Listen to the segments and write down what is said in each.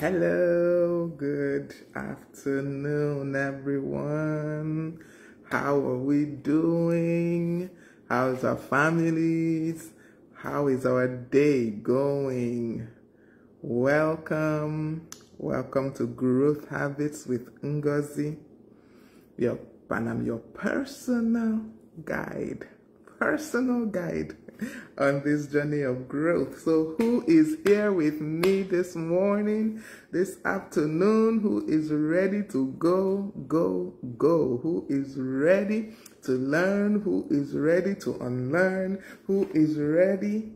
Hello, good afternoon, everyone. How are we doing? How's our families? How is our day going? Welcome to Growth Habits with Ngozi. And I'm your personal guide on this journey of growth. So who is here with me this morning, this afternoon? Who is ready to go? Who is ready to learn? Who is ready to unlearn? Who is ready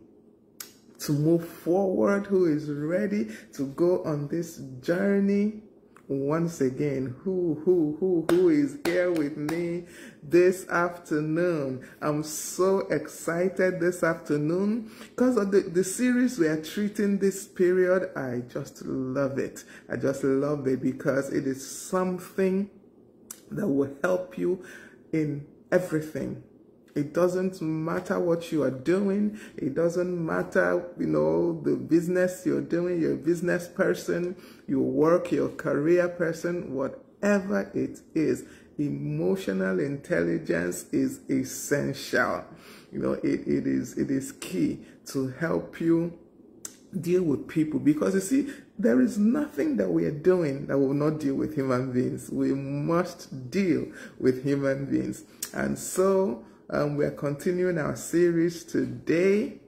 to move forward? Who is ready to go on this journey? Once again, who is here with me this afternoon? I'm so excited this afternoon because of the series we are treating this period. I just love it. I just love it because it is something that will help you in everything. It doesn't matter what you are doing. It doesn't matter, the business you're doing, you're a business person, you work, you're a career person, whatever it is, emotional intelligence is essential. It is key to help you deal with people, because you see, there is nothing that we are doing that will not deal with human beings. We must deal with human beings. And so, we are continuing our series today.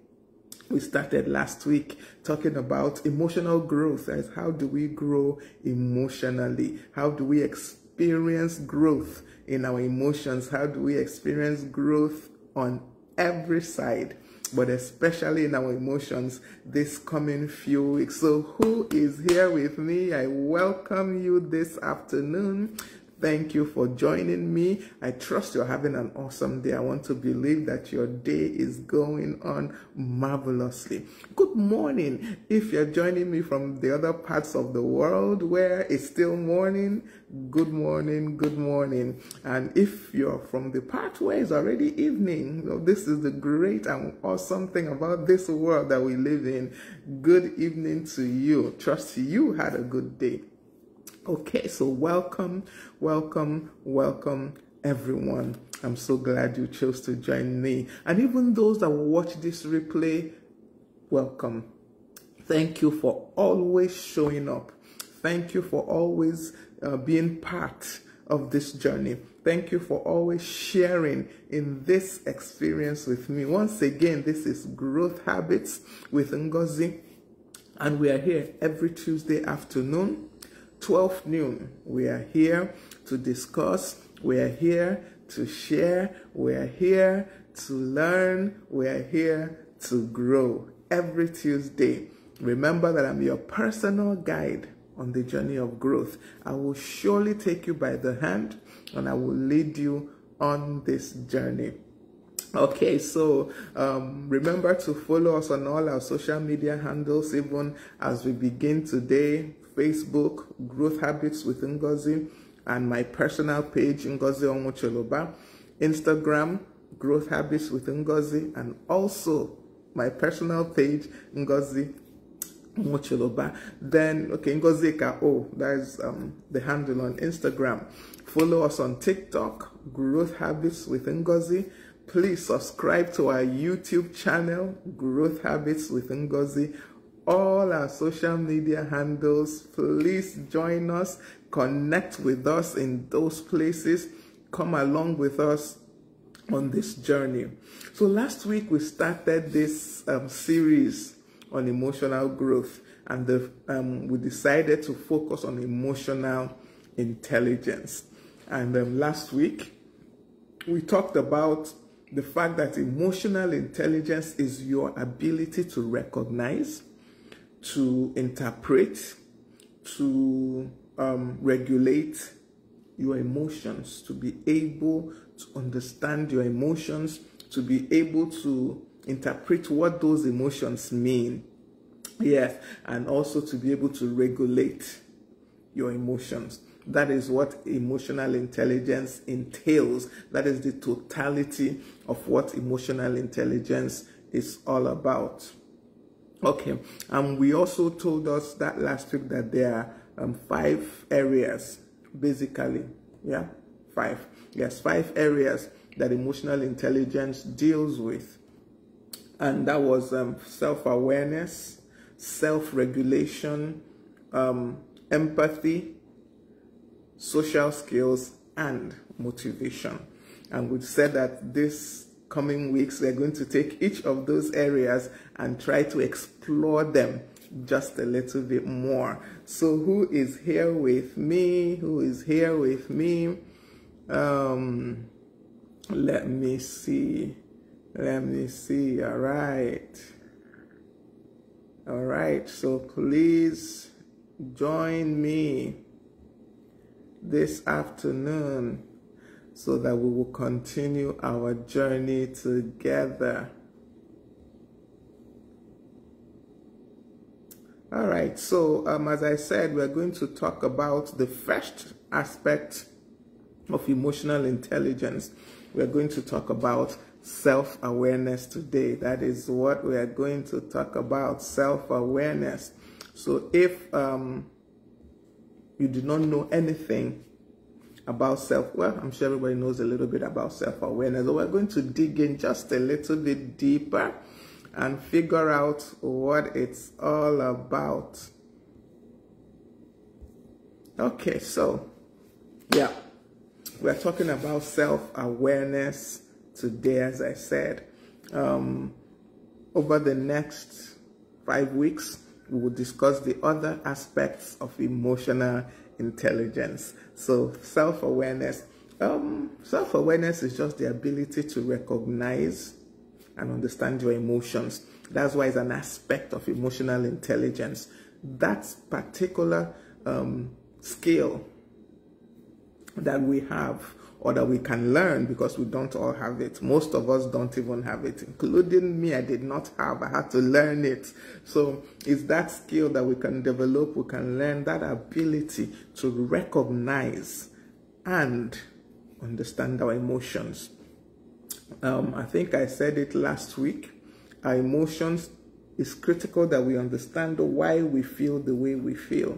We started last week talking about emotional growth. As how do we grow emotionally? How do we experience growth in our emotions? How do we experience growth on every side, but especially in our emotions this coming few weeks? So who is here with me? I welcome you this afternoon. Thank you for joining me. I trust you're having an awesome day. I want to believe that your day is going on marvelously. Good morning. If you're joining me from the other parts of the world where it's still morning, good morning, good morning. And if you're from the part where it's already evening, this is the great and awesome thing about this world that we live in. Good evening to you. Trust you had a good day. Okay, so welcome everyone. I'm so glad you chose to join me. And even those that will watch this replay, welcome. Thank you for always showing up. Thank you for always being part of this journey. Thank you for always sharing in this experience with me. Once again, this is Growth Habits with Ngozi, and we are here every Tuesday afternoon, 12 noon. We are here to discuss. We are here to share. We are here to learn. We are here to grow every Tuesday. Remember that I'm your personal guide on the journey of growth. I will surely take you by the hand and I will lead you on this journey. Okay, so remember to follow us on all our social media handles, even as we begin today. Facebook, Growth Habits with Ngozi, and my personal page, Ngozi Onwucholoba. Instagram, Growth Habits with Ngozi, and also my personal page, Ngozi Onwucholoba. Then, Ngozi K.O., that is the handle on Instagram. Follow us on TikTok, Growth Habits with Ngozi. Please subscribe to our YouTube channel, Growth Habits with Ngozi. All our social media handles, please join us, connect with us in those places, come along with us on this journey. So last week we started this series on emotional growth, and we decided to focus on emotional intelligence. And last week we talked about the fact that emotional intelligence is your ability to recognize, to interpret, to regulate your emotions, to be able to understand your emotions, to be able to interpret what those emotions mean. Yes, and also to be able to regulate your emotions. That is what emotional intelligence entails. That is the totality of what emotional intelligence is all about. Okay, we also told us that last week that there are 5 areas, basically. Yeah, 5. Yes, 5 areas that emotional intelligence deals with. And that was self-awareness, self-regulation, empathy, social skills, and motivation. And we said that this coming weeks we're going to take each of those areas and try to explore them just a little bit more. So who is here with me? Who is here with me? Let me see. All right, so please join me this afternoon so that we will continue our journey together. All right, so as I said, we're going to talk about the first aspect of emotional intelligence. We're going to talk about self-awareness today. That is what we are going to talk about, self-awareness. So if you do not know anything about well, I'm sure everybody knows a little bit about self-awareness, but we're going to dig in just a little bit deeper and figure out what it's all about. Okay, so yeah, we're talking about self-awareness today, as I said. Over the next 5 weeks, we will discuss the other aspects of emotional intelligence. So self-awareness. Self-awareness is just the ability to recognize and understand your emotions. That's why it's an aspect of emotional intelligence. That particular skill that we have, or that we can learn, because we don't all have it. Most of us don't even have it, including me. I did not have. I had to learn it. So it's that skill that we can develop, we can learn, that ability to recognize and understand our emotions. I think I said it last week. Our emotions, is critical that we understand why we feel the way we feel.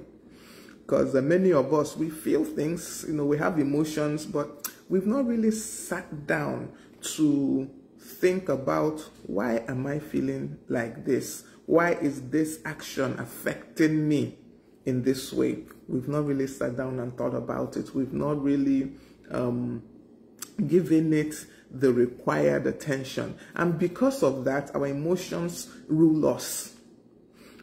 Because many of us, we feel things, we have emotions, but we've not really sat down to think about, why am I feeling like this? Why is this action affecting me in this way? We've not really sat down and thought about it. We've not really given it the required attention. And because of that, our emotions rule us.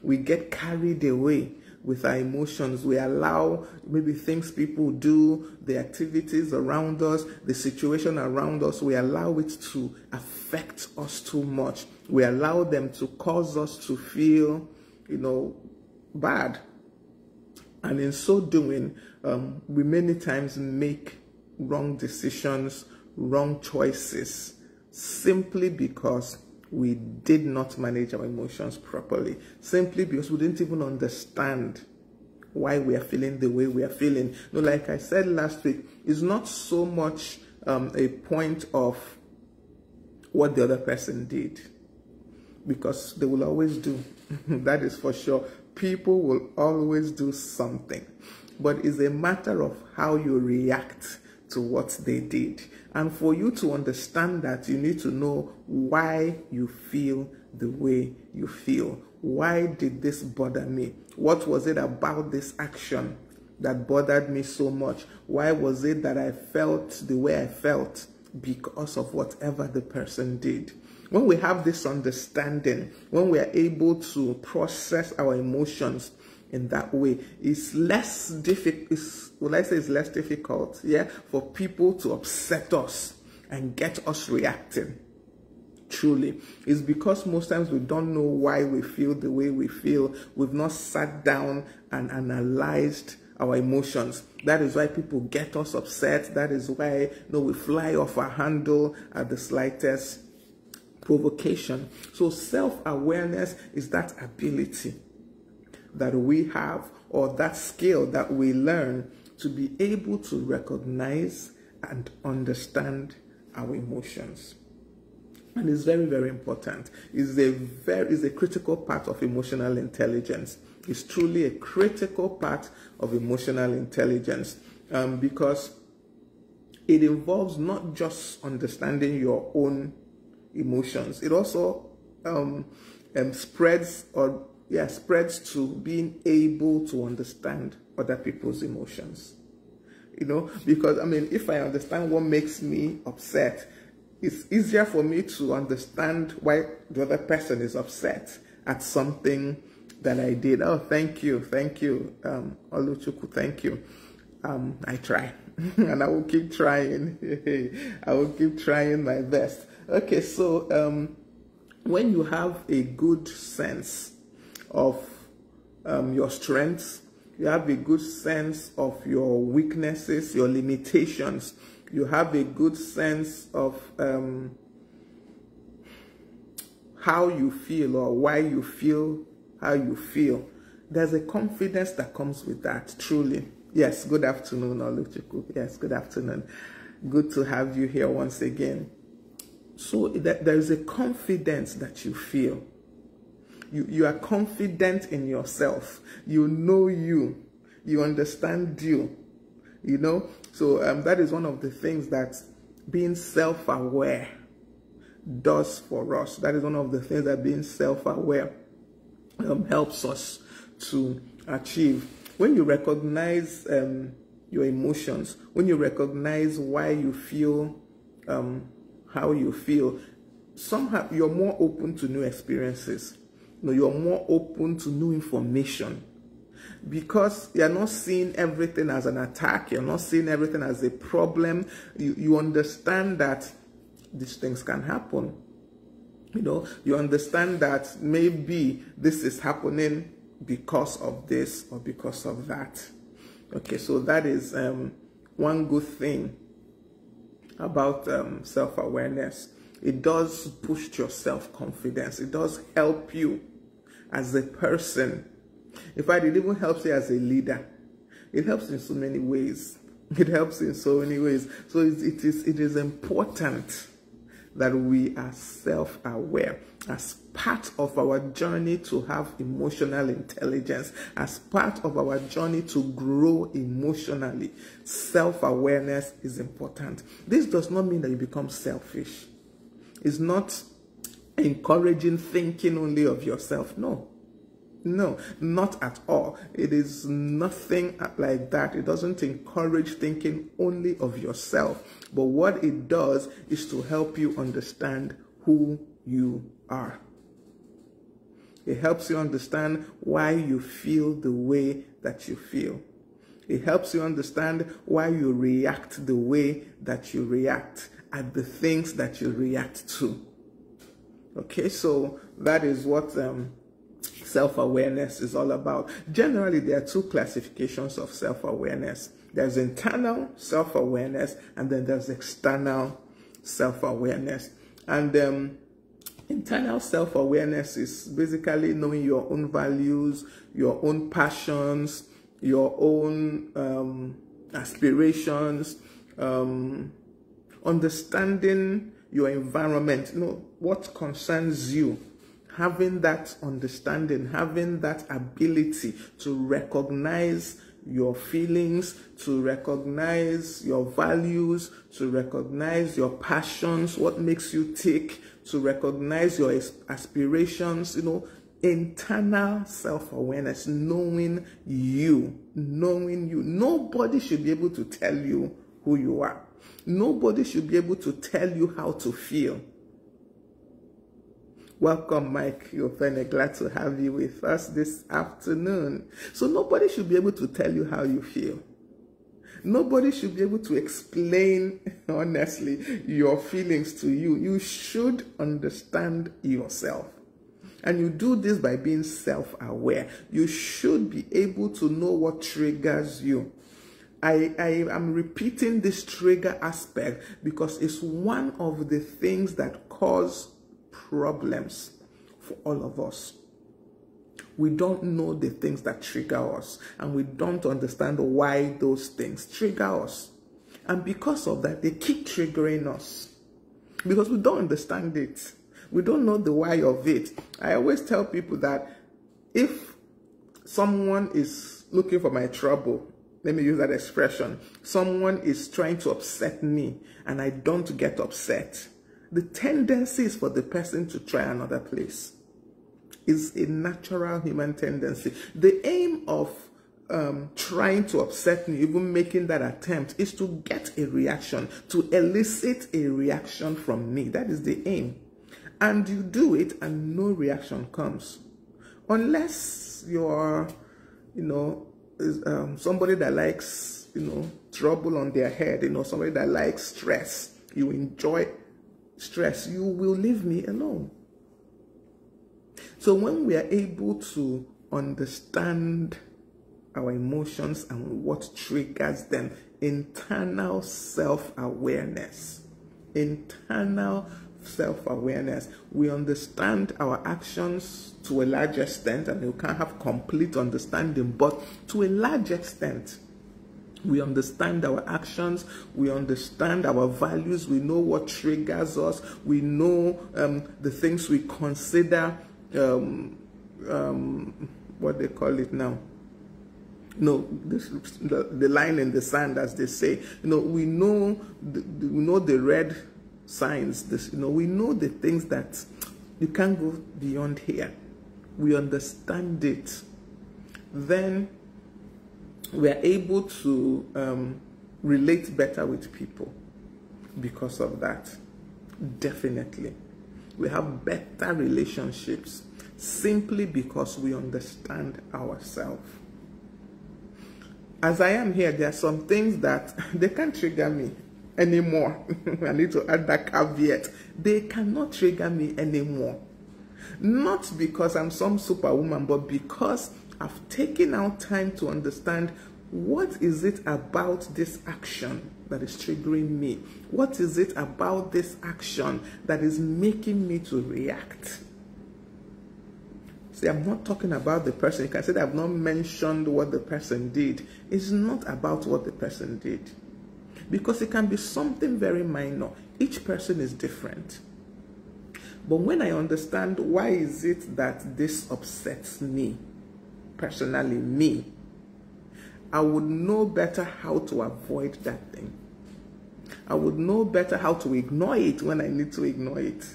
We get carried away with our emotions. We allow maybe things people do, the activities around us, the situation around us, we allow it to affect us too much. We allow them to cause us to feel, bad. And in so doing, we many times make wrong decisions, wrong choices, simply because we did not manage our emotions properly, simply because we didn't even understand why we are feeling the way we are feeling. Like I said last week, it's not so much a point of what the other person did, because they will always do. That is for sure. People will always do something, but it's a matter of how you react to what they did. And for you to understand that, you need to know why you feel the way you feel. Why did this bother me? What was it about this action that bothered me so much? Why was it that I felt the way I felt? Because of whatever the person did. When we have this understanding, when we are able to process our emotions in that way, it's less difficult. It's less difficult, for people to upset us and get us reacting. Truly, it's because most times we don't know why we feel the way we feel. We've not sat down and analyzed our emotions. That is why people get us upset. That is why we fly off our handle at the slightest provocation. So self-awareness is that ability that we have, or that skill that we learn, to be able to recognize and understand our emotions. And it's very, very important. It's a critical part of emotional intelligence. It's truly a critical part of emotional intelligence, because it involves not just understanding your own emotions. It also spreads to being able to understand other people's emotions. Because if I understand what makes me upset, it's easier for me to understand why the other person is upset at something that I did. Oh, thank you, Oluchukwu, thank you. I try, and I will keep trying. I will keep trying my best. Okay, so when you have a good sense of your strengths, you have a good sense of your weaknesses, your limitations, you have a good sense of how you feel or why you feel how you feel, there's a confidence that comes with that, truly. Yes, good afternoon, Oluchukwu. Yes, good afternoon. Good to have you here once again. So there is a confidence that you feel. You are confident in yourself. You know you. You understand you. So that is one of the things that being self-aware does for us. That is one of the things that being self-aware helps us to achieve. When you recognize your emotions, when you recognize why you feel how you feel, somehow you're more open to new experiences. You're more open to new information, because you're not seeing everything as an attack. You're not seeing everything as a problem. You understand that these things can happen. You understand that maybe this is happening because of this or because of that. Okay, so that is one good thing about self-awareness. It does boost your self-confidence. It does help you as a person. In fact, it even helps you as a leader. It helps in so many ways. It helps in so many ways. So it is important that we are self-aware as part of our journey to have emotional intelligence, as part of our journey to grow emotionally. Self-awareness is important. This does not mean that you become selfish. It's not encouraging thinking only of yourself. No, not at all. It is nothing like that. It doesn't encourage thinking only of yourself. But what it does is to help you understand who you are. It helps you understand why you feel the way that you feel. It helps you understand why you react the way that you react at the things that you react to. Okay, so that is what self-awareness is all about. Generally, there are two classifications of self-awareness. There's internal self-awareness, and then there's external self-awareness. And internal self-awareness is basically knowing your own values, your own passions, your own aspirations, understanding your environment, what concerns you. Having that understanding, having that ability to recognize your feelings, to recognize your values, to recognize your passions, what makes you tick, to recognize your aspirations, internal self-awareness, knowing you. Nobody should be able to tell you who you are. Nobody should be able to tell you how to feel. Welcome, Mike Yofene. Glad to have you with us this afternoon. So nobody should be able to tell you how you feel. Nobody should be able to explain, honestly, your feelings to you. You should understand yourself. And you do this by being self-aware. You should be able to know what triggers you. I am repeating this trigger aspect because it's one of the things that cause problems for all of us. We don't know the things that trigger us, and we don't understand why those things trigger us. And because of that, they keep triggering us. because we don't understand it. We don't know the why of it. I always tell people that if someone is looking for my trouble, let me use that expression, someone is trying to upset me and I don't get upset, the tendency is for the person to try another place. It's a natural human tendency. The aim of trying to upset me, even making that attempt, is to get a reaction, to elicit a reaction from me. That is the aim. And you do it and no reaction comes. Unless you're, somebody that likes, trouble on their head, somebody that likes stress. You enjoy stress. You will leave me alone. So when we are able to understand our emotions and what triggers them, internal self-awareness, we understand our actions to a large extent, and you can't have complete understanding, but to a large extent, we understand our actions, we understand our values, we know what triggers us, we know the things we consider, what they call it now, the line in the sand, as they say. We know the red signs. We know the things that you can't go beyond here. We understand it. Then we are able to relate better with people because of that. Definitely. We have better relationships simply because we understand ourselves. As I am here, there are some things that they can't trigger me anymore. I need to add that caveat. They cannot trigger me anymore. Not because I'm some superwoman, but because I've taken out time to understand what is it about this action that is triggering me? What is it about this action that is making me to react? See, I'm not talking about the person. You can say that I've not mentioned what the person did. It's not about what the person did. Because it can be something very minor. Each person is different. But when I understand why is it that this upsets me, personally me, I would know better how to avoid that thing. I would know better how to ignore it when I need to ignore it.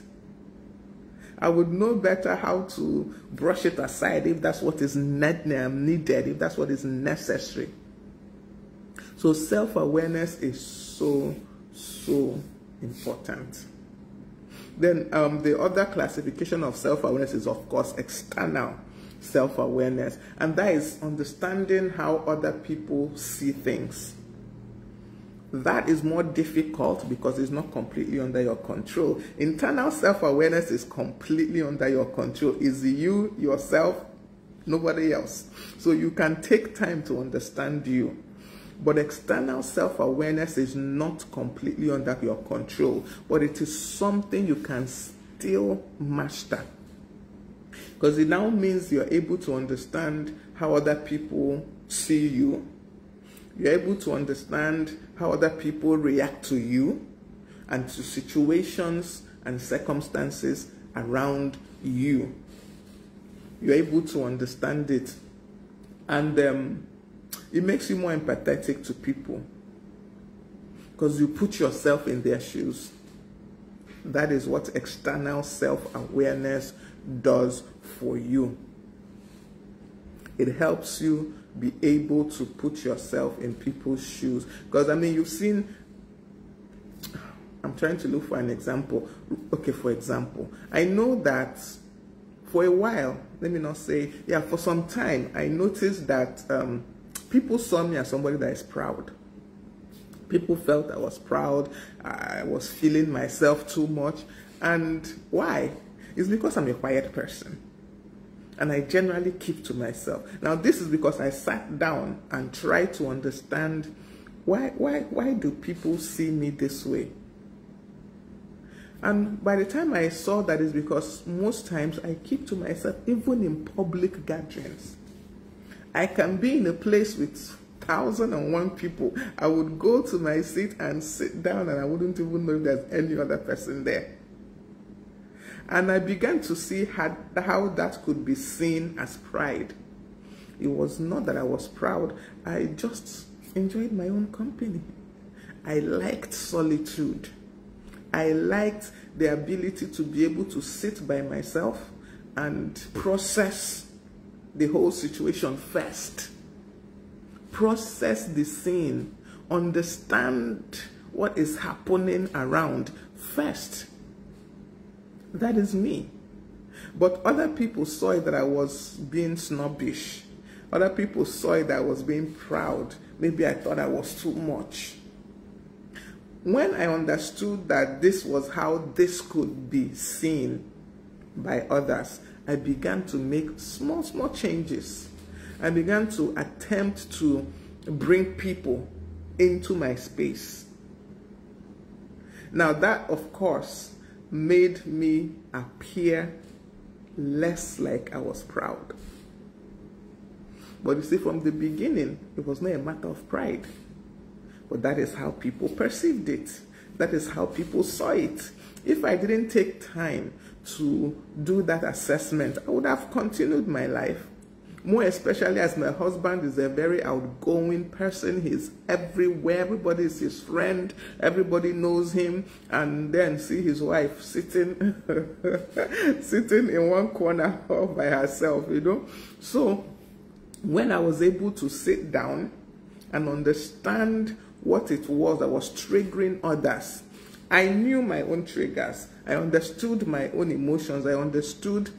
I would know better how to brush it aside if that's what is needed, if that's what is necessary. So self-awareness is so important. Then the other classification of self-awareness is, of course, external self-awareness. And that is understanding how other people see things. That is more difficult because it's not completely under your control. Internal self-awareness is completely under your control. It's you, yourself, nobody else. So you can take time to understand you. But external self-awareness is not completely under your control, but it is something you can still master. Because it now means you're able to understand how other people see you. You're able to understand how other people react to you and to situations and circumstances around you. You're able to understand it. And it makes you more empathetic to people because you put yourself in their shoes. That is what external self-awareness does for you. It helps you be able to put yourself in people's shoes. Because, I mean, you've seen, I'm trying to look for an example. Okay, for example, I know that for a while, let me not say, yeah, for some time, I noticed that people saw me as somebody that is proud. People felt I was proud. I was feeling myself too much. And why? It's because I'm a quiet person. And I generally keep to myself. Now, this is because I sat down and tried to understand why do people see me this way? And by the time I saw that, it's because most times I keep to myself, even in public gatherings. I can be in a place with 1,001 people, I would go to my seat and sit down, and I wouldn't even know if there's any other person there. And I began to see how that could be seen as pride. It was not that I was proud. I just enjoyed my own company. I liked solitude. I liked the ability to be able to sit by myself and process the whole situation first. Process the scene. Understand what is happening around first. That is me. But other people saw that I was being snobbish. Other people saw that I was being proud. Maybe I thought I was too much. When I understood that this was how this could be seen by others, I began to make small changes. I began to attempt to bring people into my space. Now that, of course, made me appear less like I was proud. But you see, from the beginning, it was not a matter of pride. But that is how people perceived it. That is how people saw it. If I didn't take time to do that assessment, I would have continued my life. More especially as my husband is a very outgoing person. He's everywhere. Everybody is his friend. Everybody knows him. And then see his wife sitting, sitting in one corner all by herself, you know. So when I was able to sit down and understand what it was that was triggering others, I knew my own triggers. I understood my own emotions. I understood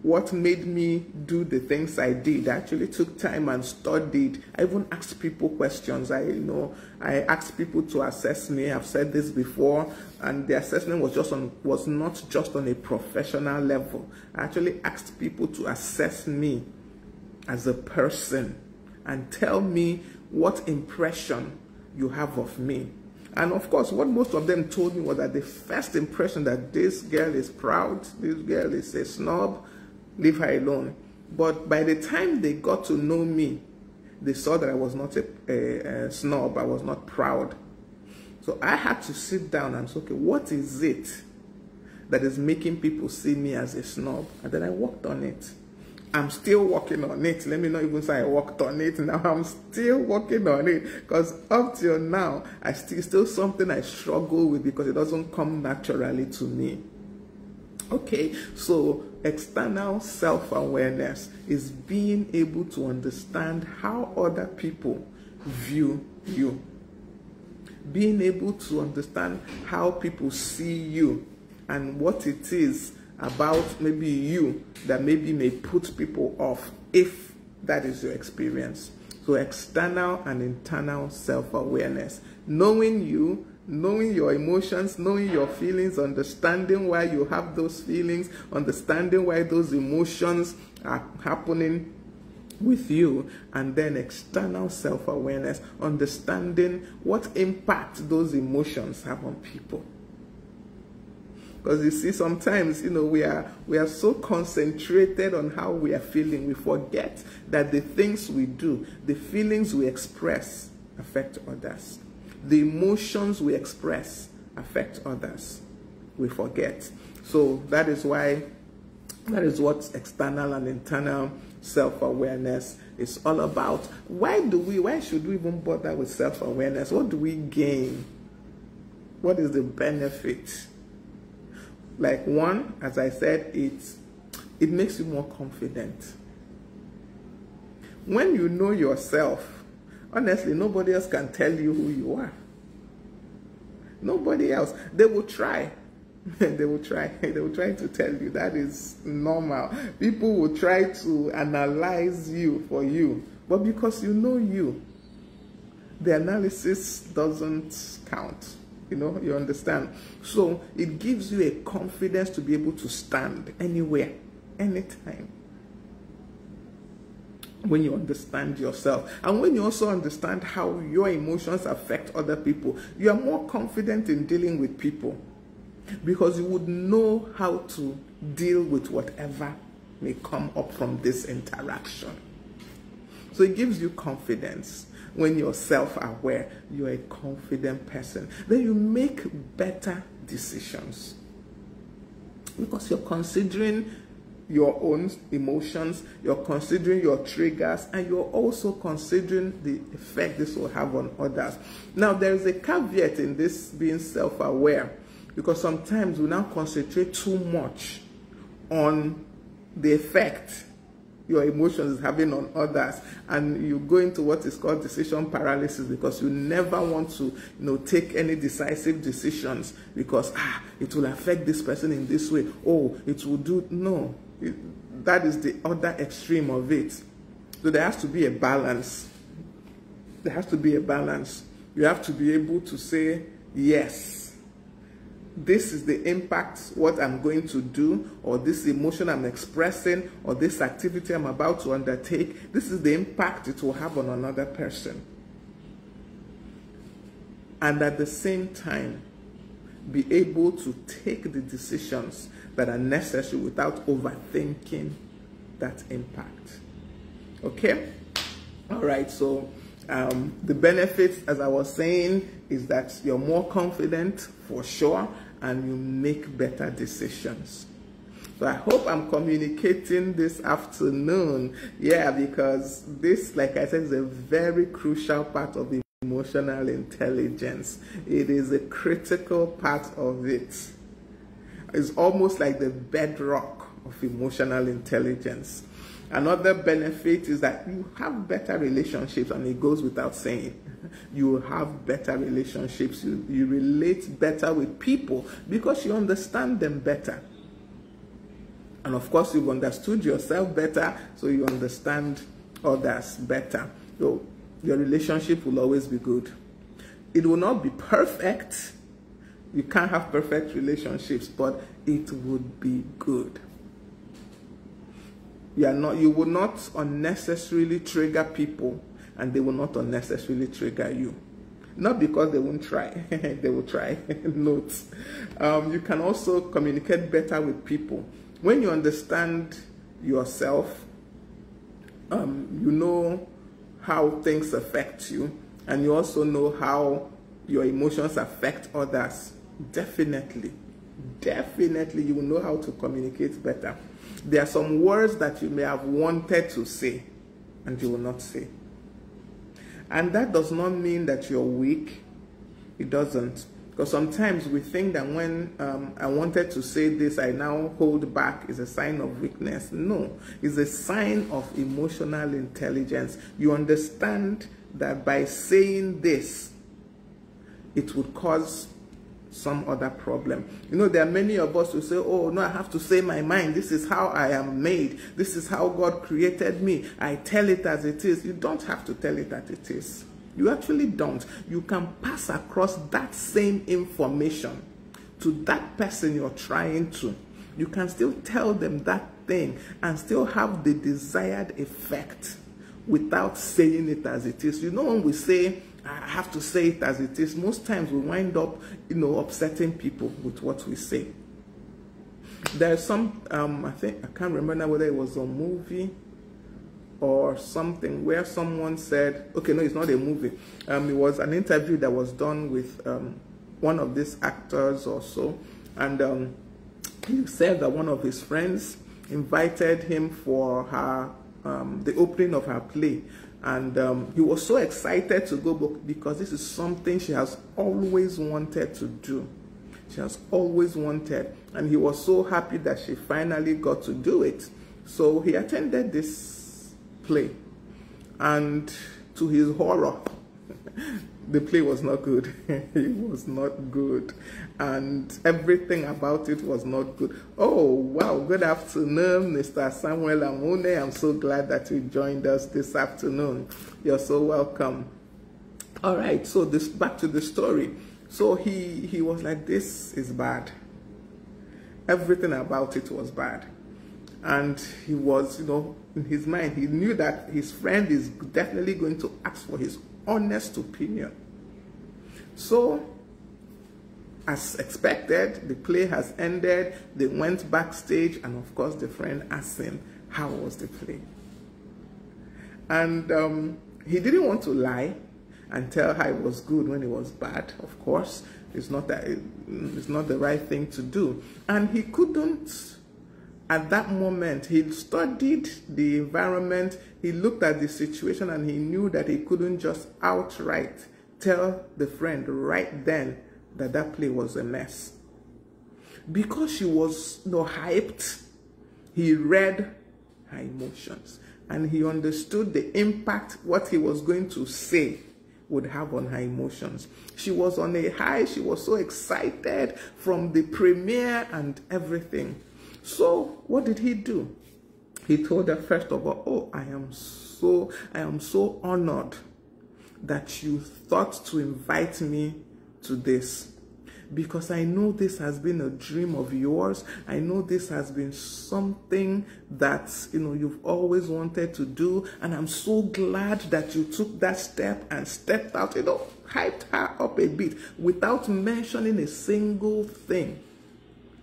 what made me do the things I did. I actually took time and studied. I even asked people questions. I asked people to assess me. I've said this before, and the assessment was not just on a professional level. I actually asked people to assess me as a person and tell me what impression you have of me. And of course, what most of them told me was that the first impression that this girl is proud, this girl is a snob, leave her alone. But by the time they got to know me, they saw that I was not a snob, I was not proud. So I had to sit down and say, okay, what is it that is making people see me as a snob? And then I worked on it. I'm still working on it. Let me not even say I worked on it. Now I'm still working on it, because up till now, still something I struggle with because it doesn't come naturally to me. Okay, so external self-awareness is being able to understand how other people view you. Being able to understand how people see you and what it is about maybe you that maybe may put people off, if that is your experience. So external and internal self-awareness. Knowing you, knowing your emotions, knowing your feelings, understanding why you have those feelings, understanding why those emotions are happening with you, and then external self-awareness, understanding what impact those emotions have on people. Because you see, sometimes, we are so concentrated on how we are feeling, we forget that the things we do, the feelings we express affect others. The emotions we express affect others. We forget. So that is what external and internal self-awareness is all about. Why should we even bother with self-awareness? What do we gain? What is the benefit? Like, one, as I said, it makes you more confident. When you know yourself, honestly, nobody else can tell you who you are. Nobody else. They will try. They will try. They will try to tell you. That is normal. People will try to analyze you for you. But because you know you, the analysis doesn't count. You understand? So it gives you a confidence to be able to stand anywhere, anytime. When you understand yourself, and when you also understand how your emotions affect other people, you are more confident in dealing with people, because you would know how to deal with whatever may come up from this interaction. So So it gives you confidence. When you're self-aware, you're a confident person. Then you make better decisions. Because you're considering your own emotions, you're considering your triggers, and you're also considering the effect this will have on others. Now, there's a caveat in this being self-aware, because sometimes we now concentrate too much on the effect your emotions is having on others, and you go into what is called decision paralysis, because you never want to take any decisive decisions, because it will affect this person in this way, it will do. No, that is the other extreme of it. So there has to be a balance. There has to be a balance. You have to be able to say, yes, this is the impact, what I'm going to do, or this emotion I'm expressing, or this activity I'm about to undertake. This is the impact it will have on another person. And at the same time, be able to take the decisions that are necessary without overthinking that impact. Okay? All right, so the benefits, as I was saying, is that you're more confident for sure, and you make better decisions. So I hope I'm communicating this afternoon. Yeah, because this, like I said, is a very crucial part of emotional intelligence. It is a critical part of it. It's almost like the bedrock of emotional intelligence. Another benefit is that you have better relationships, and it goes without saying. You have better relationships. You relate better with people because you understand them better. And of course, you've understood yourself better, so you understand others better. So your relationship will always be good. It will not be perfect. You can't have perfect relationships, but it would be good. You will not unnecessarily trigger people, and they will not unnecessarily trigger you. Not because they won't try. They will try. Note. You can also communicate better with people. When you understand yourself, you know how things affect you, and you also know how your emotions affect others. Definitely you will know how to communicate better. There are some words that you may have wanted to say and you will not say. And that does not mean that you're weak. It doesn't. Because sometimes we think that when I wanted to say this, I now hold back, is a sign of weakness. No, it's a sign of emotional intelligence. You understand that by saying this, it would cause some other problem. You know, there are many of us who say, oh, no, I have to say my mind. This is how I am made. This is how God created me. I tell it as it is. You don't have to tell it as it is. You actually don't. You can pass across that same information to that person you're trying to. You can still tell them that thing and still have the desired effect without saying it as it is. You know, when we say, I have to say it as it is, most times we wind up, upsetting people with what we say. There's some, I can't remember now whether it was a movie or something where someone said, okay, no, it's not a movie. It was an interview that was done with one of these actors or so. And he said that one of his friends invited him for her, the opening of her play. And he was so excited to go because this is something she has always wanted to do. She has always wanted. And he was so happy that she finally got to do it. So he attended this play. And to his horror, the play was not good. It was not good. And everything about it was not good. Oh, wow. Good afternoon, Mr. Samuel Amone. I'm so glad that you joined us this afternoon. You're so welcome. All right. So back to the story. So he was like, this is bad. Everything about it was bad. And he was, in his mind, he knew that his friend is definitely going to ask for his honest opinion. So, as expected, the play has ended. They went backstage, and of course, the friend asked him, how was the play? And he didn't want to lie and tell her it was good when it was bad. Of course, it's not the right thing to do. And he couldn't. At that moment, he studied the environment, he looked at the situation, and he knew that he couldn't just outright tell the friend right then that that play was a mess. Because she was hyped, he read her emotions, and he understood the impact what he was going to say would have on her emotions. She was on a high, she was so excited from the premiere and everything. So what did he do? He told her, first of all, oh, I am so honored that you thought to invite me to this, because I know this has been a dream of yours. I know this has been something that you've always wanted to do, and I'm so glad that you took that step and stepped out, hyped her up a bit without mentioning a single thing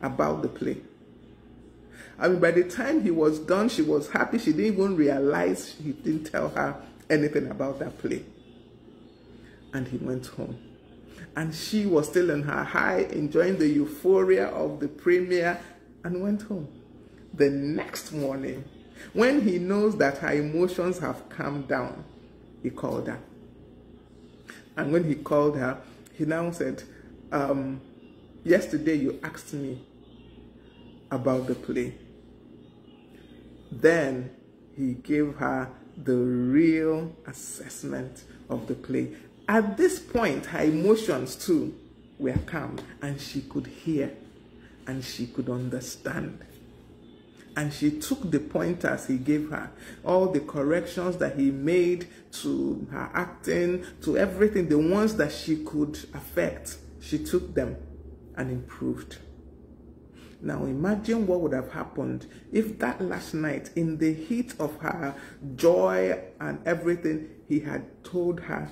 about the play. I mean, by the time he was done, she was happy. She didn't even realize he didn't tell her anything about that play. And he went home. And she was still in her high, enjoying the euphoria of the premiere, and went home. The next morning, when he knows that her emotions have calmed down, he called her. And when he called her, he now said, yesterday you asked me about the play. Then he gave her the real assessment of the play. At this point, her emotions too were calm, and she could hear and she could understand. And she took the pointers he gave her, all the corrections that he made to her acting, to everything, the ones that she could affect, she took them and improved. Now imagine what would have happened if that last night, in the heat of her joy and everything, he had told her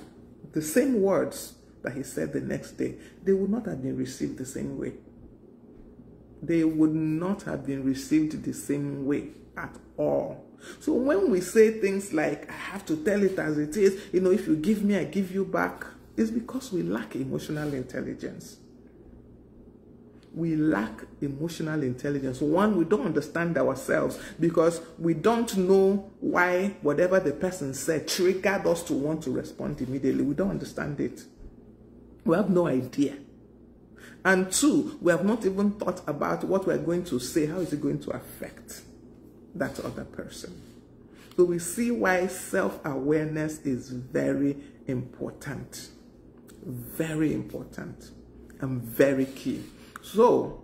the same words that he said the next day. They would not have been received the same way. They would not have been received the same way at all. So when we say things like, I have to tell it as it is, if you give me, I give you back, it's because we lack emotional intelligence. We lack emotional intelligence. One, we don't understand ourselves because we don't know why whatever the person said triggered us to want to respond immediately. We don't understand it. We have no idea. And two, we have not even thought about what we're going to say. How is it going to affect that other person? So we see why self-awareness is very important. Very important and very key. So,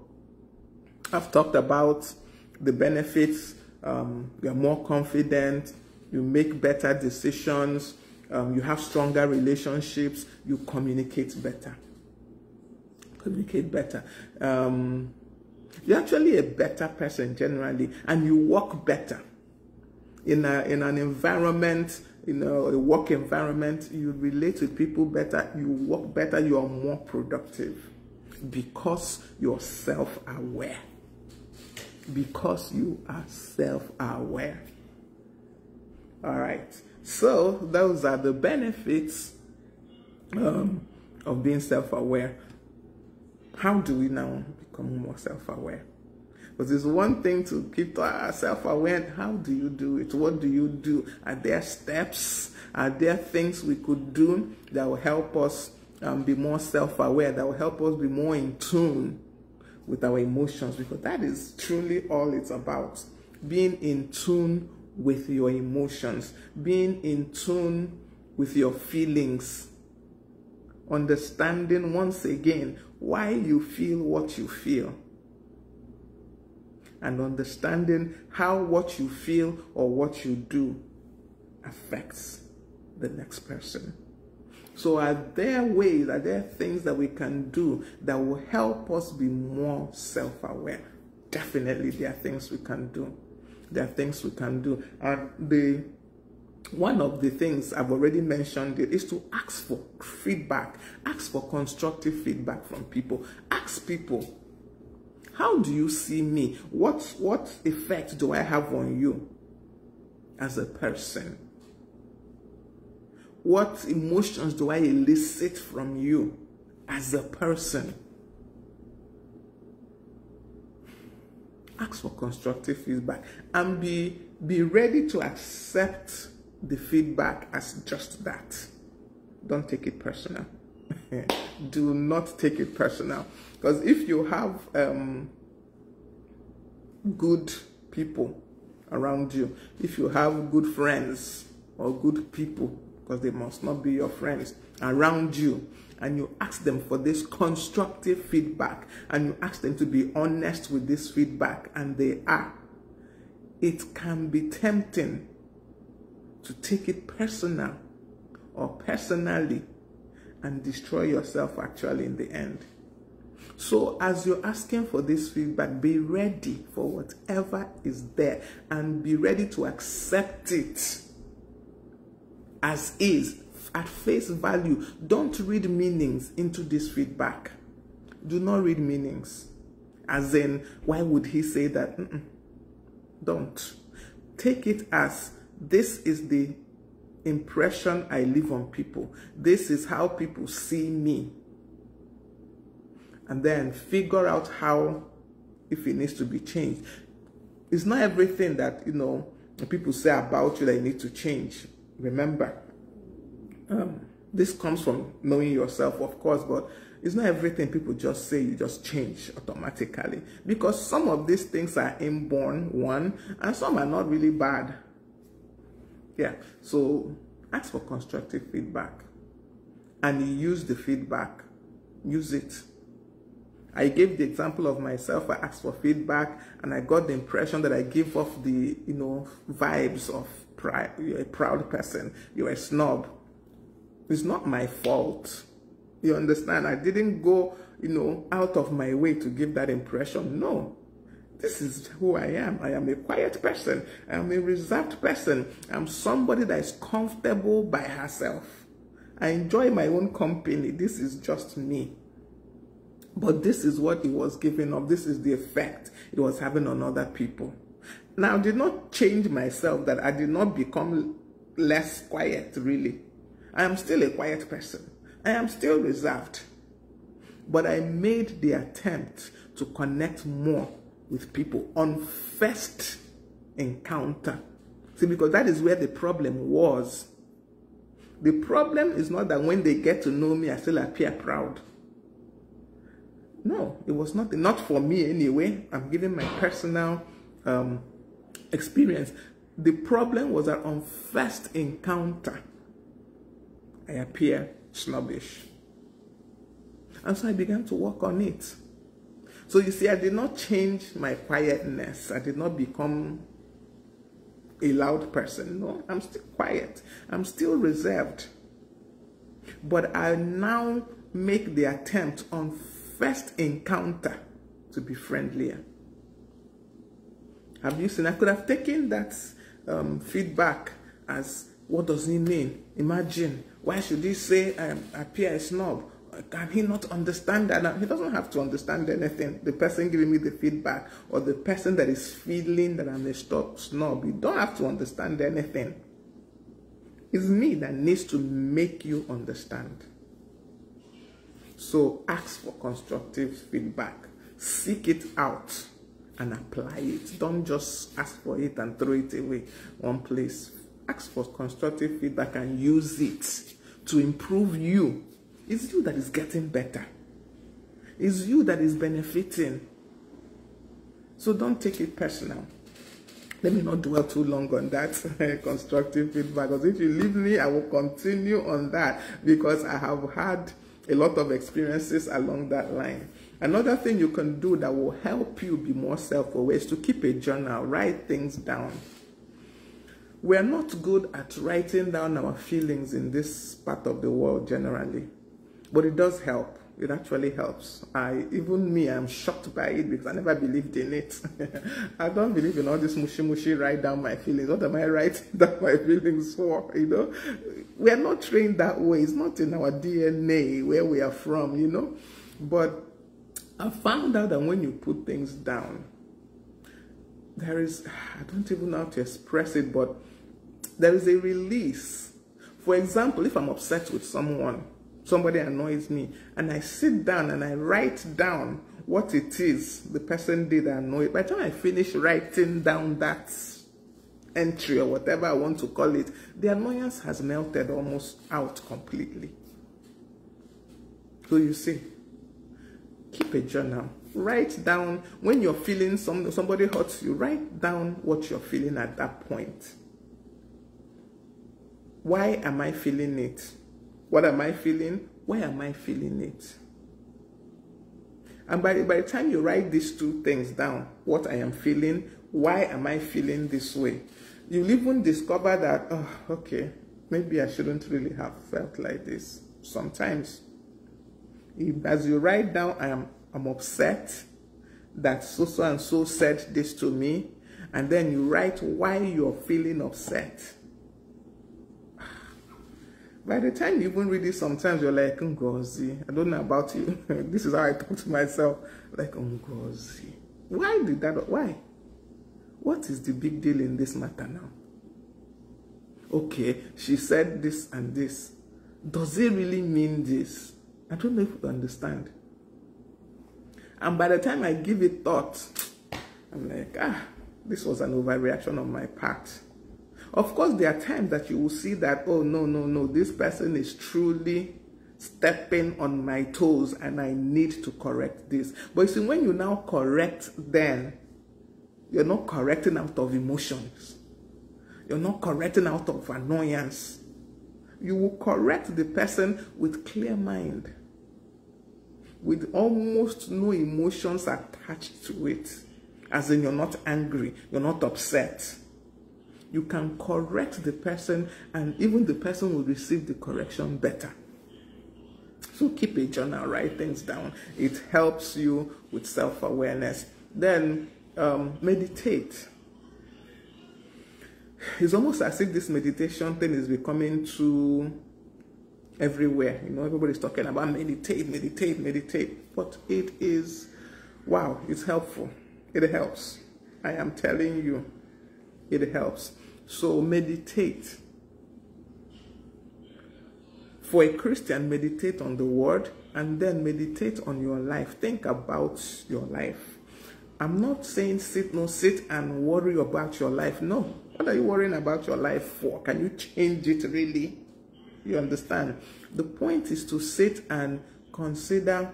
I've talked about the benefits. You're more confident, you make better decisions, you have stronger relationships, you communicate better. You're actually a better person generally, and you work better. In an environment, a work environment, you relate with people better, you work better, you are more productive. Because you're self-aware. Because you are self-aware. All right. So those are the benefits of being self-aware. How do we now become more self-aware? Because it's one thing to keep self-aware. How do you do it? What do you do? Are there steps? Are there things we could do that will help us be more self-aware, that will help us be more in tune with our emotions? Because that is truly all it's about. Being in tune with your emotions, being in tune with your feelings, understanding once again why you feel what you feel, and understanding how what you feel or what you do affects the next person. So are there ways, are there things that we can do that will help us be more self-aware? Definitely there are things we can do. There are things we can do. And one of the things I've already mentioned is to ask for feedback. Ask for constructive feedback from people. Ask people, how do you see me? What effect do I have on you as a person? What emotions do I elicit from you as a person? Ask for constructive feedback and be ready to accept the feedback as just that. Don't take it personal. Do not take it personal. Because if you have good people around you, if you have good friends or good people, because they must not be your friends, around you, and you ask them for this constructive feedback, and you ask them to be honest with this feedback, and they are, it can be tempting to take it personal or personally and destroy yourself actually in the end. So as you're asking for this feedback, be ready for whatever is there and be ready to accept it as is, at face value. Don't read meanings into this feedback. Do not read meanings. As in, why would he say that? Don't. Take it as, this is the impression I leave on people. This is how people see me. And then figure out how, if it needs to be changed. It's not everything that, people say about you that you need to change. Remember, this comes from knowing yourself, of course, but it's not everything people just say you just change automatically. Because some of these things are inborn, one, and some are not really bad. Yeah, so ask for constructive feedback and use the feedback. Use it. I gave the example of myself. I asked for feedback and I got the impression that I give off the, vibes of pride. You're a proud person. You're a snob. It's not my fault. You understand? I didn't go, out of my way to give that impression. No. This is who I am. I am a quiet person. I am a reserved person. I'm somebody that is comfortable by herself. I enjoy my own company. This is just me. But this is what it was giving off. This is the effect it was having on other people. Now, I did not change myself, that I did not become less quiet, really. I am still a quiet person. I am still reserved. But I made the attempt to connect more with people on first encounter. See, because that is where the problem was. The problem is not that when they get to know me, I still appear proud. No, it was not for me anyway. I'm giving my personal experience. The problem was that on first encounter, I appear snobbish. And so I began to work on it. So you see, I did not change my quietness. I did not become a loud person. No, I'm still quiet. I'm still reserved. But I now make the attempt on first encounter to be friendlier. Have you seen? I could have taken that feedback as, what does he mean? Imagine, why should he say I appear a snob? Can he not understand that? Now, he doesn't have to understand anything. The person giving me the feedback or the person that is feeling that I'm a snob, you don't have to understand anything. It's me that needs to make you understand. So ask for constructive feedback. Seek it out and apply it. Don't just ask for it and throw it away one place. Ask for constructive feedback and use it to improve you. It's you that is getting better. It's you that is benefiting. So don't take it personal. Let me not dwell too long on that constructive feedback, because if you leave me, I will continue on that, because I have had a lot of experiences along that line. Another thing you can do that will help you be more self-aware is to keep a journal. Write things down. We're not good at writing down our feelings in this part of the world generally, but it does help. It actually helps. Even me, I'm shocked by it because I never believed in it. I don't believe in all this mushy, write down my feelings. What am I writing down my feelings for? We are not trained that way. It's not in our DNA where we are from, But I found out that when you put things down, there is, I don't even know how to express it, but there is a release For example, if I'm upset with someone, somebody annoys me, and I sit down and I write down what it is the person did annoy. By the time I finish writing down that entry or whatever I want to call it, the annoyance has melted almost out completely. So you see, keep a journal. Write down when you're feeling somebody hurts you. Write down what you're feeling at that point. Why am I feeling it? What am I feeling? Why am I feeling it? And by the time you write these two things down, what I am feeling, why am I feeling this way, you'll even discover that, oh, okay, maybe I shouldn't really have felt like this. Sometimes, as you write down, I'm upset that so and so said this to me, and then you write why you're feeling upset. By the time you even read it, sometimes you're like, Ngozi, I don't know about you. This is how I talk to myself. Like, Ngozi. Why did that? Why? What is the big deal in this matter now? Okay, she said this and this. Does it really mean this? I don't know if you understand. And by the time I give it thought, I'm like, this was an overreaction on my part. Of course, there are times that you will see that, oh, no, this person is truly stepping on my toes and I need to correct this. But you see, when you now correct, then you're not correcting out of emotions. You're not correcting out of annoyance. You will correct the person with clear mind, with almost no emotions attached to it. As in, you're not angry, you're not upset. You can correct the person, and even the person will receive the correction better. So keep a journal, write things down. It helps you with self-awareness. Then meditate. It's almost as if this meditation thing is becoming too everywhere. You know, everybody's talking about meditate. But it is, wow, it's helpful. It helps. I am telling you, it helps. So meditate. For a Christian, meditate on the word and then meditate on your life. Think about your life. I'm not saying sit and worry about your life. No. What are you worrying about your life for? Can you change it really? You understand? The point is to sit and consider,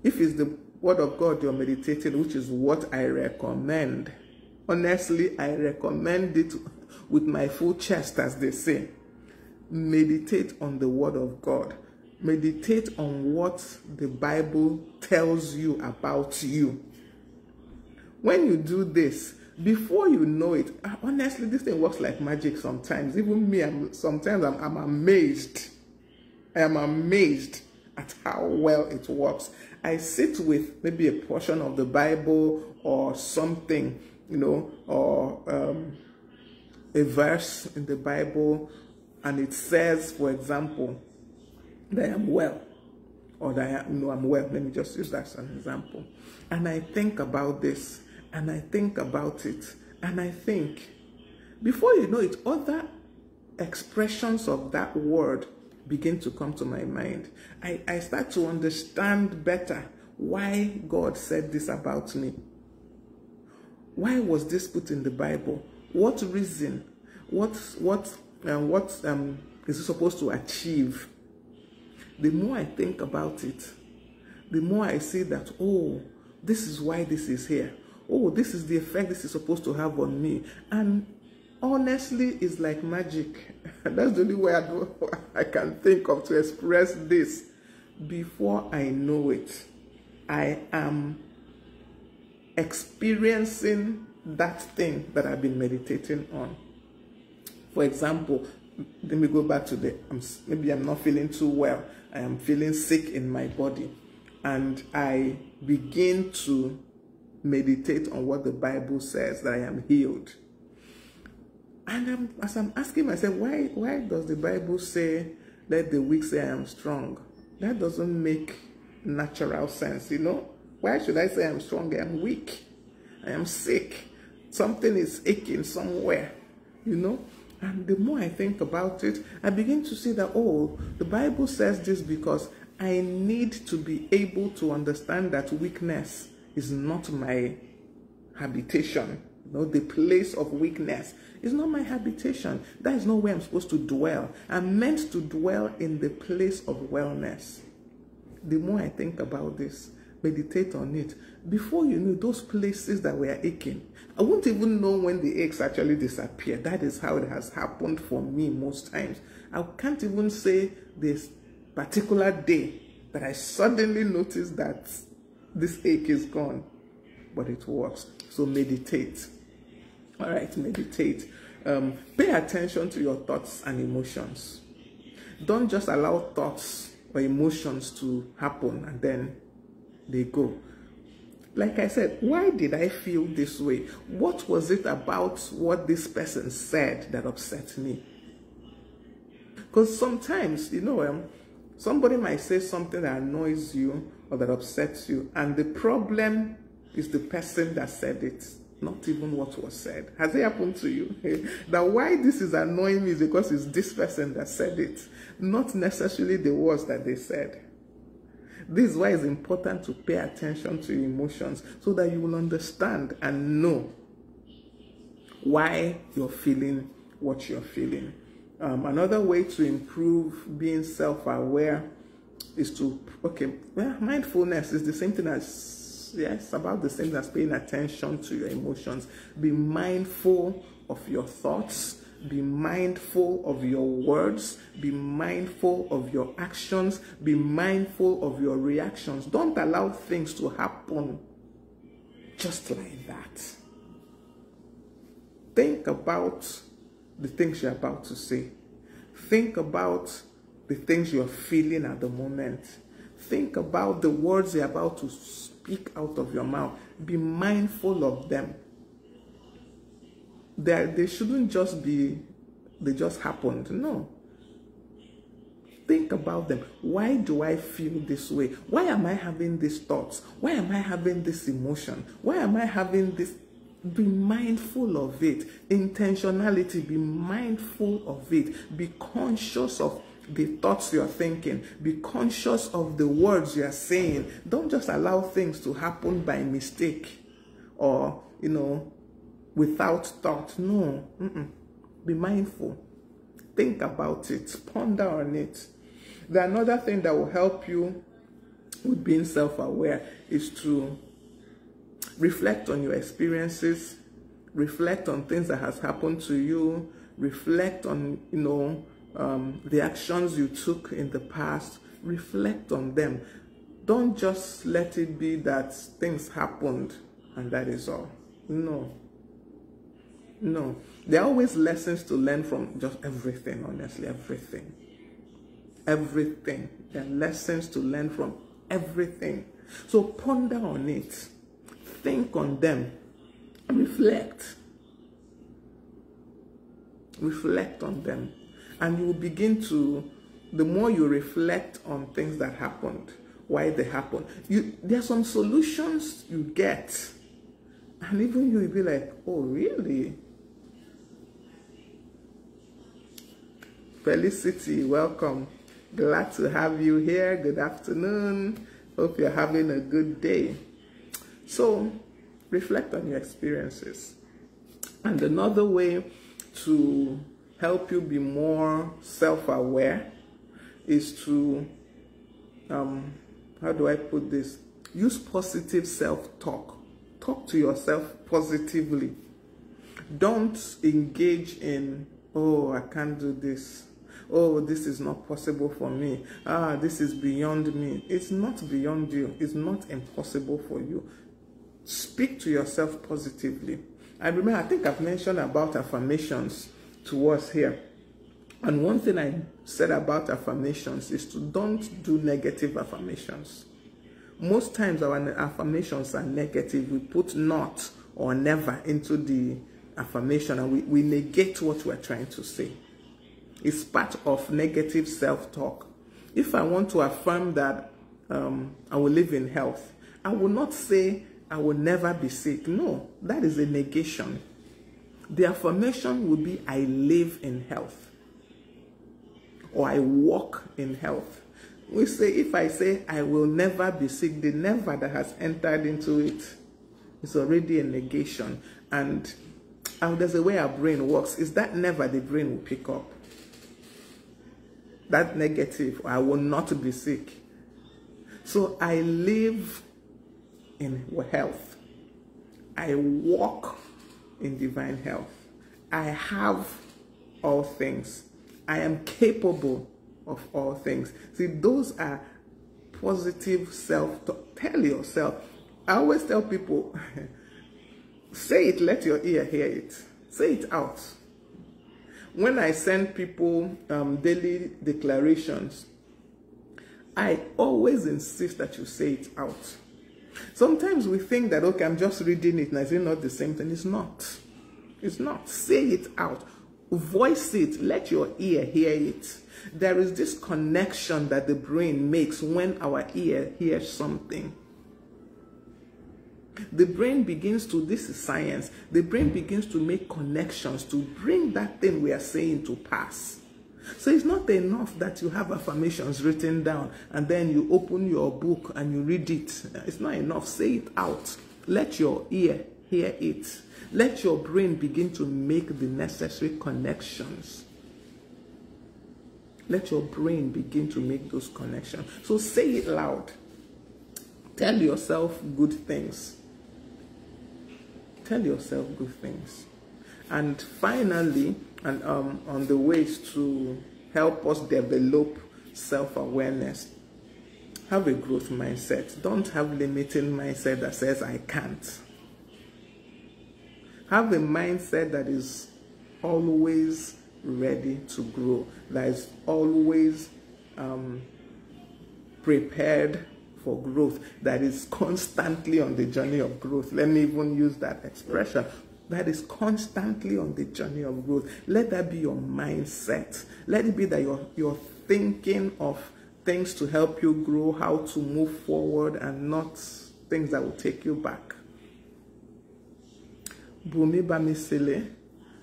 if it's the word of God you're meditating, which is what I recommend. Honestly, I recommend it with my full chest, as they say. Meditate on the word of God. Meditate on what the Bible tells you about you. When you do this, before you know it, honestly, this thing works like magic sometimes. Even me, sometimes I'm amazed. I am amazed at how well it works. I sit with maybe a portion of the Bible or something, you know, or a verse in the Bible, and it says, for example, that I am well, or that I'm well. Let me just use that as an example. And I think about this, and I think about it, and I think, before you know it, other expressions of that word begin to come to my mind. I start to understand better why God said this about me. Why was this put in the Bible? What reason? What is it supposed to achieve? The more I think about it, the more I see that, oh, this is why this is here. Oh, this is the effect this is supposed to have on me. And honestly, it's like magic. That's the only way I can think of to express this. Before I know it, I am experiencing that thing that I've been meditating on. For example, let me go back to maybe I'm not feeling too well. I am feeling sick in my body. And I begin to meditate on what the Bible says, that I am healed. And as I'm asking myself, why does the Bible say, let the weak say I am strong? That doesn't make natural sense, you know? Why should I say I'm strong? I am weak. I am sick. Something is aching somewhere, you know? And the more I think about it, I begin to see that, oh, the Bible says this because I need to be able to understand that weakness is not my habitation. The place of weakness is not my habitation. That is not where I'm supposed to dwell. I'm meant to dwell in the place of wellness. The more I think about this, meditate on it, before you know, those places that were aching, I won't even know when the aches actually disappear. That is how it has happened for me most times. I can't even say this particular day that I suddenly noticed that this ache is gone, but it was. So meditate. All right, meditate. Pay attention to your thoughts and emotions. Don't just allow thoughts or emotions to happen and then they go. Like I said, why did I feel this way? What was it about what this person said that upset me? Because sometimes, somebody might say something that annoys you or that upsets you, and the problem is the person that said it, not even what was said. Has it happened to you? That why this is annoying me is because it's this person that said it, not necessarily the words that they said. This is why it's important to pay attention to your emotions so that you will understand and know why you're feeling what you're feeling. Another way to improve being self-aware is to, mindfulness is the same thing as, about the same as paying attention to your emotions. Be mindful of your thoughts. Be mindful of your words. Be mindful of your actions. Be mindful of your reactions. Don't allow things to happen just like that. Think about the things you're about to say. Think about the things you're feeling at the moment. Think about the words you're about to speak out of your mouth. Be mindful of them. They shouldn't just be, they just happened. No. Think about them. Why do I feel this way? Why am I having these thoughts? Why am I having this emotion? Why am I having this? Be mindful of it. Intentionality, be mindful of it. Be conscious of the thoughts you're thinking. Be conscious of the words you're saying. Don't just allow things to happen by mistake or, without thought. No. Be mindful. Think about it. Ponder on it. Another thing that will help you with being self-aware is to reflect on your experiences. Reflect on things that has happened to you. Reflect on, the actions you took in the past. Reflect on them. Don't just let it be that things happened and that is all. No. There are always lessons to learn from just everything, honestly, everything. Everything. There are lessons to learn from everything. So ponder on it. Think on them. Reflect. Reflect on them. And you will begin to, the more you reflect on things that happened, why they happened, there are some solutions you get. And even you will be like, oh, really? Felicity, welcome. Glad to have you here. Good afternoon. Hope you're having a good day. So, reflect on your experiences. And another way to help you be more self-aware is to, how do I put this? Use positive self-talk. Talk to yourself positively. Don't engage in, oh, I can't do this. Oh, this is not possible for me. This is beyond me. It's not beyond you. It's not impossible for you. Speak to yourself positively. I think I've mentioned about affirmations to us here. And one thing I said about affirmations is to don't do negative affirmations. Most times our affirmations are negative. We put not or never into the affirmation and we negate what we're trying to say. It's part of negative self-talk. If I want to affirm that I will live in health, I will not say I will never be sick. No, that is a negation. The affirmation would be, I live in health, or I walk in health. We say, if I say, I will never be sick, the never that has entered into it is already a negation. And there's a way our brain works. Is that never the brain will pick up? That negative, I will not be sick. So I live in health. I walk in divine health. I have all things. I am capable of all things. See, those are positive self-talk. Tell yourself. I always tell people, say it, let your ear hear it. Say it out. When I send people daily declarations, I always insist that you say it out. Sometimes we think that, okay, I'm just reading it and I say not the same thing. It's not. It's not. Say it out. Voice it. Let your ear hear it. There is this connection that the brain makes when our ear hears something. The brain begins to, this is science, the brain begins to make connections to bring that thing we are saying to pass. So it's not enough that you have affirmations written down and then you open your book and you read it. It's not enough. Say it out. Let your ear hear it. Let your brain begin to make the necessary connections. Let your brain begin to make those connections. So say it loud. Tell yourself good things. Tell yourself good things. And finally, and on the ways to help us develop self-awareness, have a growth mindset. Don't have limiting mindset that says I can't. Have a mindset that is always ready to grow, that is always prepared for growth, that is constantly on the journey of growth. Let me even use that expression. That is constantly on the journey of growth. Let that be your mindset. Let it be that you're thinking of things to help you grow, how to move forward, and not things that will take you back. Bumi Bamisile.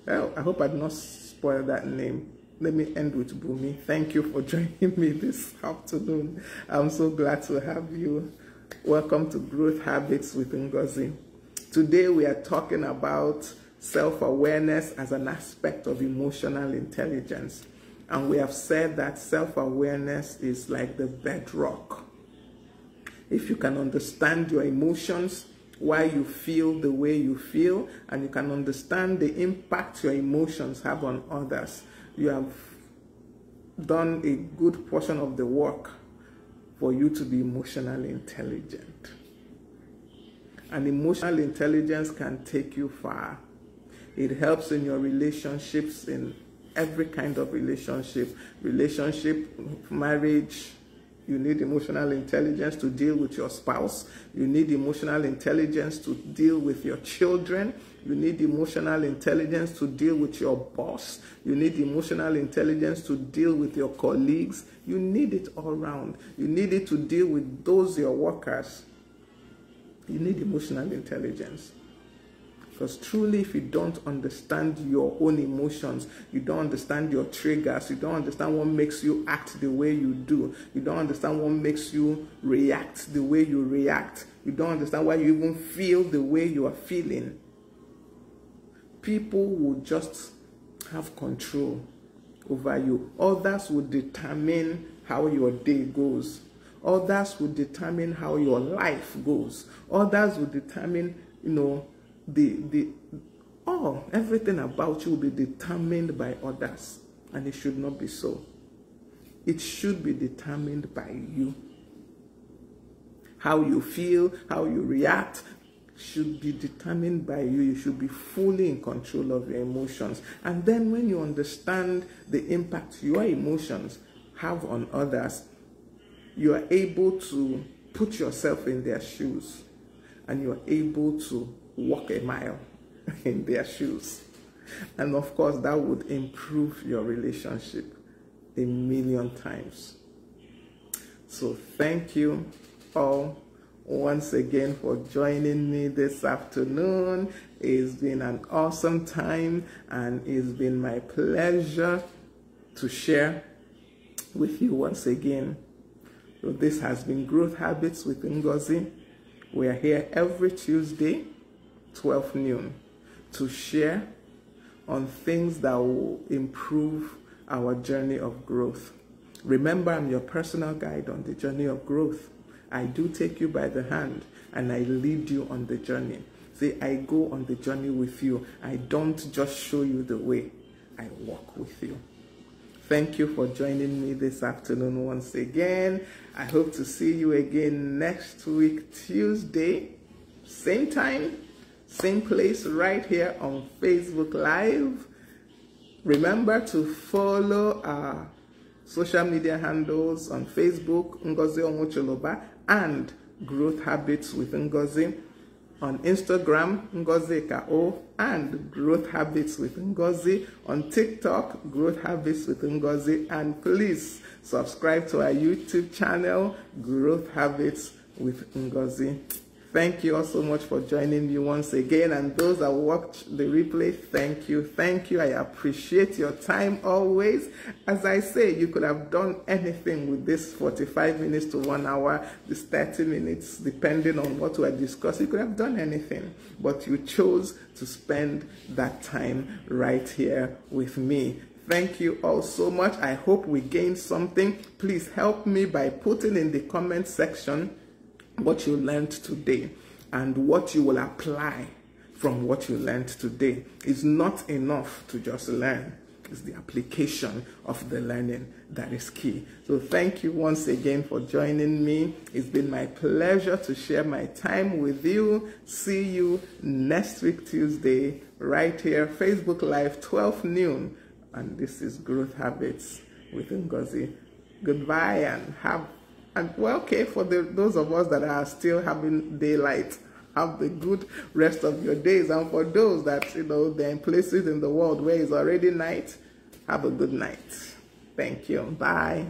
Well, I hope I did not spoil that name. Let me end with Bumi. Thank you for joining me this afternoon. I'm so glad to have you. Welcome to Growth Habits with Ngozi. Today we are talking about self-awareness as an aspect of emotional intelligence. And we have said that self-awareness is like the bedrock. If you can understand your emotions, why you feel the way you feel, and you can understand the impact your emotions have on others, you have done a good portion of the work for you to be emotionally intelligent. And emotional intelligence can take you far. It helps in your relationships, in every kind of relationship, marriage. You need emotional intelligence to deal with your spouse. You need emotional intelligence to deal with your children. You need emotional intelligence to deal with your boss. You need emotional intelligence to deal with your colleagues. You need it all around. You need it to deal with those your workers. You need emotional intelligence. Because truly, if you don't understand your own emotions, you don't understand your triggers, you don't understand what makes you act the way you do, you don't understand what makes you react the way you react, you don't understand why you even feel the way you are feeling, people will just have control over you. Others will determine how your day goes. Others will determine how your life goes. Others will determine, everything about you will be determined by others, and it should not be so. It should be determined by you. How you feel, how you react should be determined by you. You should be fully in control of your emotions. And then when you understand the impact your emotions have on others, you are able to put yourself in their shoes, and you are able to walk a mile in their shoes. And of course, that would improve your relationship a million times. So thank you all once again for joining me this afternoon. It's been an awesome time, and it's been my pleasure to share with you once again. So this has been Growth Habits with Ngozi. We are here every Tuesday, 12 noon, to share on things that will improve our journey of growth. Remember, I'm your personal guide on the journey of growth. I do take you by the hand and I lead you on the journey. See, I go on the journey with you. I don't just show you the way, I walk with you. Thank you for joining me this afternoon once again. I hope to see you again next week, Tuesday, same time, same place, right here on Facebook Live. Remember to follow our social media handles on Facebook, Ngozi Onwucholoba, and Growth Habits with Ngozi. On Instagram, Ngozi Kao, and Growth Habits with Ngozi. On TikTok, Growth Habits with Ngozi. And please subscribe to our YouTube channel, Growth Habits with Ngozi. Thank you all so much for joining me once again. And those that watch the replay, thank you. Thank you. I appreciate your time always. As I say, you could have done anything with this 45 minutes to 1 hour, this 30 minutes, depending on what we are discussing. You could have done anything, but you chose to spend that time right here with me. Thank you all so much. I hope we gained something. Please help me by putting in the comment section what you learned today and what you will apply from what you learned today. It's not enough to just learn. It's the application of the learning that is key. So thank you once again for joining me. It's been my pleasure to share my time with you. See you next week, Tuesday, right here, Facebook Live, 12 noon. And this is Growth Habits with Ngozi. Goodbye, and okay, for those of us that are still having daylight, have the good rest of your days. And for those that, they're in places in the world where it's already night, have a good night. Thank you. Bye.